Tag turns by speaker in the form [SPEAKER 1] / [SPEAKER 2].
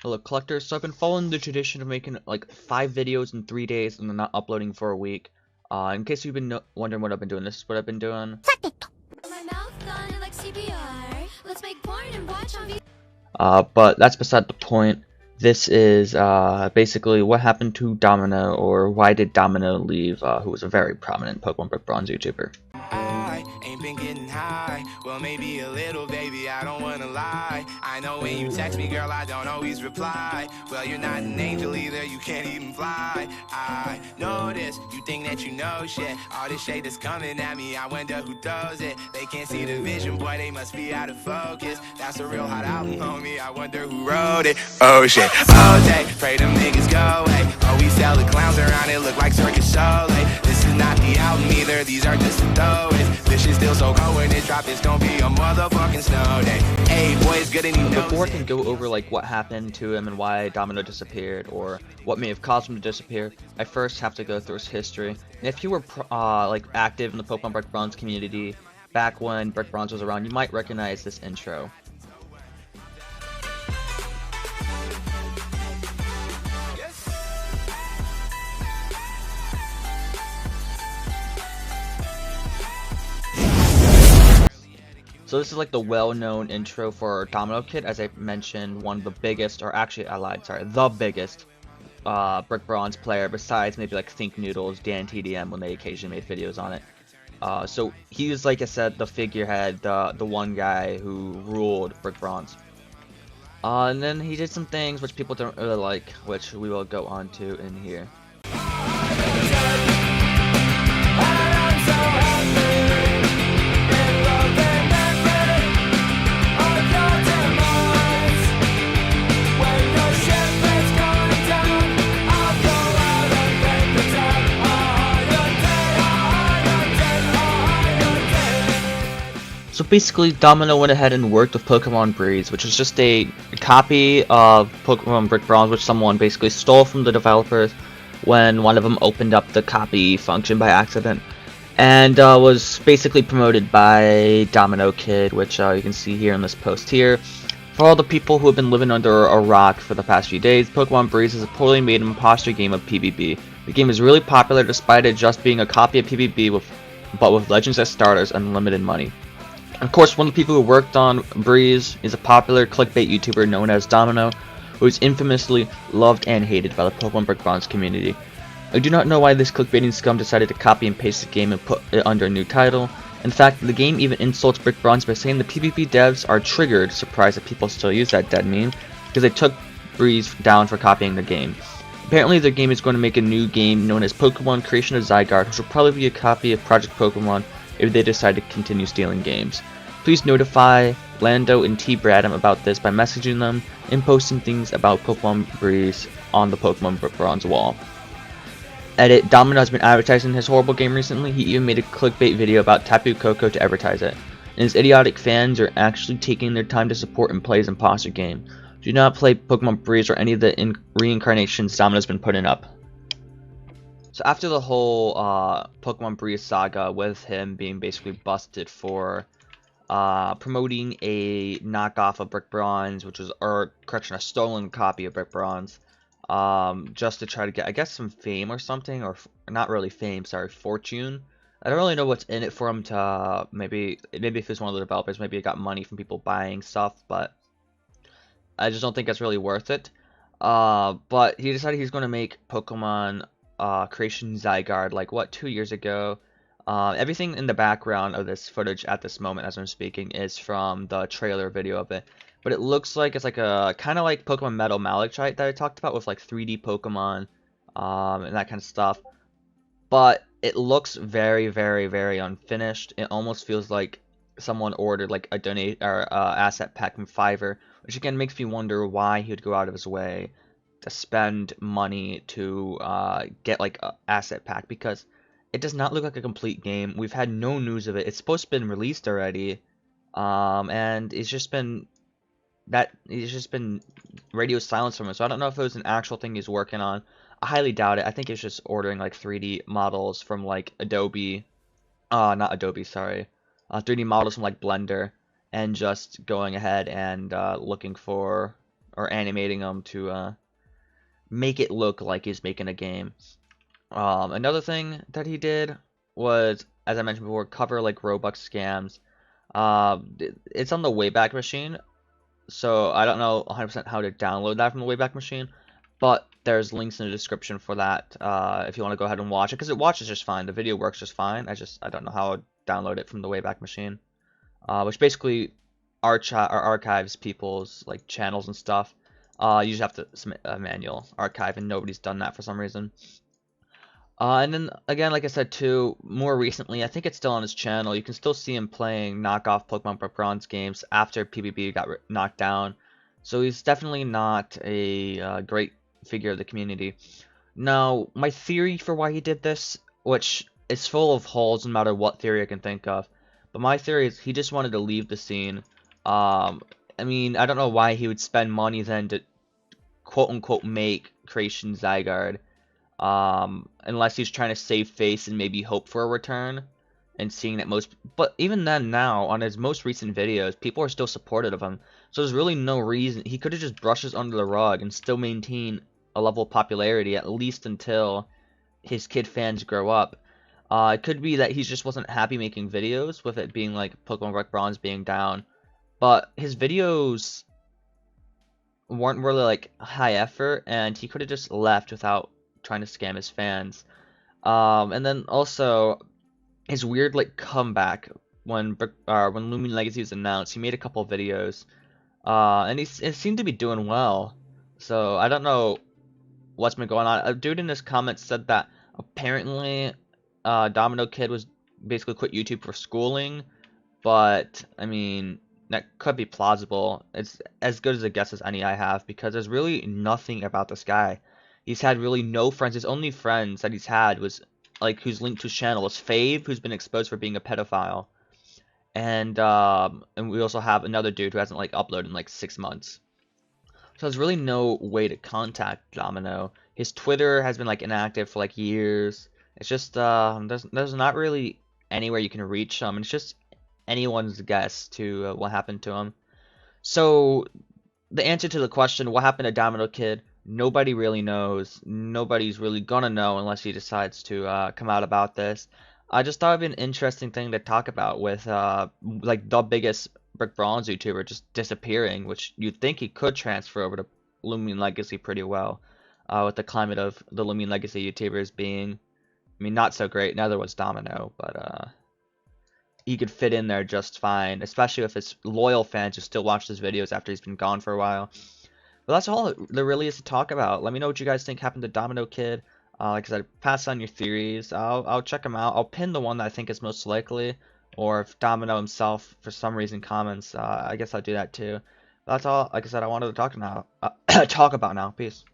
[SPEAKER 1] Hello, collectors. So I've been following the tradition of making like 5 videos in 3 days and then not uploading for a week. In case you've been wondering what I've been doing, this is what I've been doing. But that's beside the point. This is basically what happened to Domino, or why did Domino leave, who was a very prominent Pokemon Brick Bronze YouTuber.
[SPEAKER 2] I ain't been getting high. Well, maybe a little, baby, I don't wanna lie. I know when you text me, girl, I don't always reply. Well, you're not an angel either, you can't even fly. I know this, you think that you know shit. All this shade that's coming at me, I wonder who does it. They can't see the vision, boy, they must be out of focus. That's a real hot album, homie, I wonder who wrote it. Oh shit, OJ, pray them niggas go away. Oh, we sell the clowns around, it look like Circus Soleil. This is not the album either, these are just the throwaways. This shit's still so cold when it drop, it's gonna be a motherfucking snow day. Hey, boy, it's good and he knows.
[SPEAKER 1] Before I can go over like what happened to him and why Domino disappeared, or what may have caused him to disappear, I first have to go through his history. And if you were like active in the Pokemon Brick Bronze community back when Brick Bronze was around, you might recognize this intro. So this is like the well-known intro for Domino Kid, as I mentioned, one of the biggest, or actually I lied, sorry, the biggest Brick Bronze player, besides maybe like Think Noodles, Dan TDM, when they occasionally made videos on it. So he was, like I said, the figurehead, the one guy who ruled Brick Bronze. And then he did some things which people don't really like, which we will go on to in here. So basically, Domino went ahead and worked with Pokemon Breeze, which is just a copy of Pokemon Brick Bronze, which someone basically stole from the developers when one of them opened up the copy function by accident, and was basically promoted by Domino Kid, which you can see here in this post here. For all the people who have been living under a rock for the past few days, Pokemon Breeze is a poorly made imposter game of PvP. The game is really popular despite it just being a copy of PvP, but with legends as starters and unlimited money. Of course, one of the people who worked on Breeze is a popular clickbait YouTuber known as Domino, who is infamously loved and hated by the Pokemon Brick Bronze community. I do not know why this clickbaiting scum decided to copy and paste the game and put it under a new title. In fact, the game even insults Brick Bronze by saying the PvP devs are triggered, surprised that people still use that dead meme, because they took Breeze down for copying the game. Apparently, their game is going to make a new game known as Pokemon Creation of Zygarde, which will probably be a copy of Project Pokemon if they decide to continue stealing games. Please notify Lando and T. Bradham about this by messaging them and posting things about Pokemon Breeze on the Pokemon Brick Bronze wall. Edit: Domino has been advertising his horrible game recently. He even made a clickbait video about Tapu Koko to advertise it. And his idiotic fans are actually taking their time to support and play his imposter game. Do not play Pokemon Breeze or any of the reincarnations Domino's been putting up. So after the whole Pokemon Breeze saga, with him being basically busted for promoting a knockoff of Brick Bronze, which was, or correction, a stolen copy of Brick Bronze, just to try to get, I guess, some fame or something, or not really fame, sorry, fortune. I don't really know what's in it for him to, maybe if he's one of the developers, maybe he got money from people buying stuff, but I just don't think that's really worth it. But he decided he's going to make Pokemon Creation Zygarde, like, what, 2 years ago. Everything in the background of this footage at this moment as I'm speaking is from the trailer video of it. But it looks like it's like a kind of like Pokemon Metal Malachite that I talked about, with like 3D Pokemon and that kind of stuff. But it looks very, very, very unfinished. It almost feels like someone ordered like a donate or asset pack from Fiverr, which again makes me wonder why he would go out of his way to spend money to get like an asset pack, because it does not look like a complete game. We've had no news of it. It's supposed to have been released already, and it's just been radio silence from it. So I don't know if it was an actual thing he's working on. I highly doubt it. I think it's just ordering like 3D models from like Adobe, not Adobe, sorry, 3D models from like Blender, and just going ahead and looking for or animating them to make it look like he's making a game. Another thing that he did was, as I mentioned before, cover like Robux scams. It's on the Wayback Machine, so I don't know 100% how to download that from the Wayback Machine, but there's links in the description for that if you want to go ahead and watch it, because it watches just fine. The video works just fine. I don't know how to download it from the Wayback Machine, which basically archives people's like channels and stuff. You just have to submit a manual archive, and nobody's done that for some reason. And then again, like I said too, more recently, I think it's still on his channel. You can still see him playing knockoff Pokemon Bronze games after PvP got knocked down. So he's definitely not a great figure of the community. Now, my theory for why he did this, which is full of holes no matter what theory I can think of, but my theory is he just wanted to leave the scene. I mean, I don't know why he would spend money then to quote-unquote make Creation Zygarde. Unless he's trying to save face and maybe hope for a return, and seeing that but even then now, on his most recent videos, people are still supportive of him, so there's really no reason. He could have just brushed this under the rug and still maintain a level of popularity, at least until his kid fans grow up. It could be that he just wasn't happy making videos, with it being like Pokemon Red Bronze being down, but his videos weren't really like high effort, and he could have just left without trying to scam his fans. And then also his weird like comeback when Lumion Legacy was announced. He made a couple of videos, and it seemed to be doing well. So I don't know what's been going on. A dude in his comments said that apparently Domino Kid was basically quit YouTube for schooling, but I mean that could be plausible. It's as good as a guess as any I have, because there's really nothing about this guy. He's had really no friends. His only friends that he's had was like who's linked to his channel is Fave, who's been exposed for being a pedophile, and we also have another dude who hasn't like uploaded in like 6 months. So there's really no way to contact Domino. His Twitter has been like inactive for like years. It's just there's not really anywhere you can reach him. It's just anyone's guess to what happened to him. So the answer to the question, what happened to Domino Kid, nobody really knows. Nobody's really gonna know unless he decides to come out about this. I just thought it'd be an interesting thing to talk about with like the biggest Brick Bronze YouTuber just disappearing, which you'd think he could transfer over to Lumion Legacy pretty well, with the climate of the Lumion Legacy YouTubers being, I mean, not so great. Neither was Domino, but he could fit in there just fine, especially with his loyal fans who still watch his videos after he's been gone for a while. But that's all there really is to talk about. Let me know what you guys think happened to Domino Kid. Like I said, pass on your theories. I'll check them out. I'll pin the one that I think is most likely, or if Domino himself for some reason comments, I guess I'll do that too. But that's all. Like I said, I wanted to talk about now. Peace.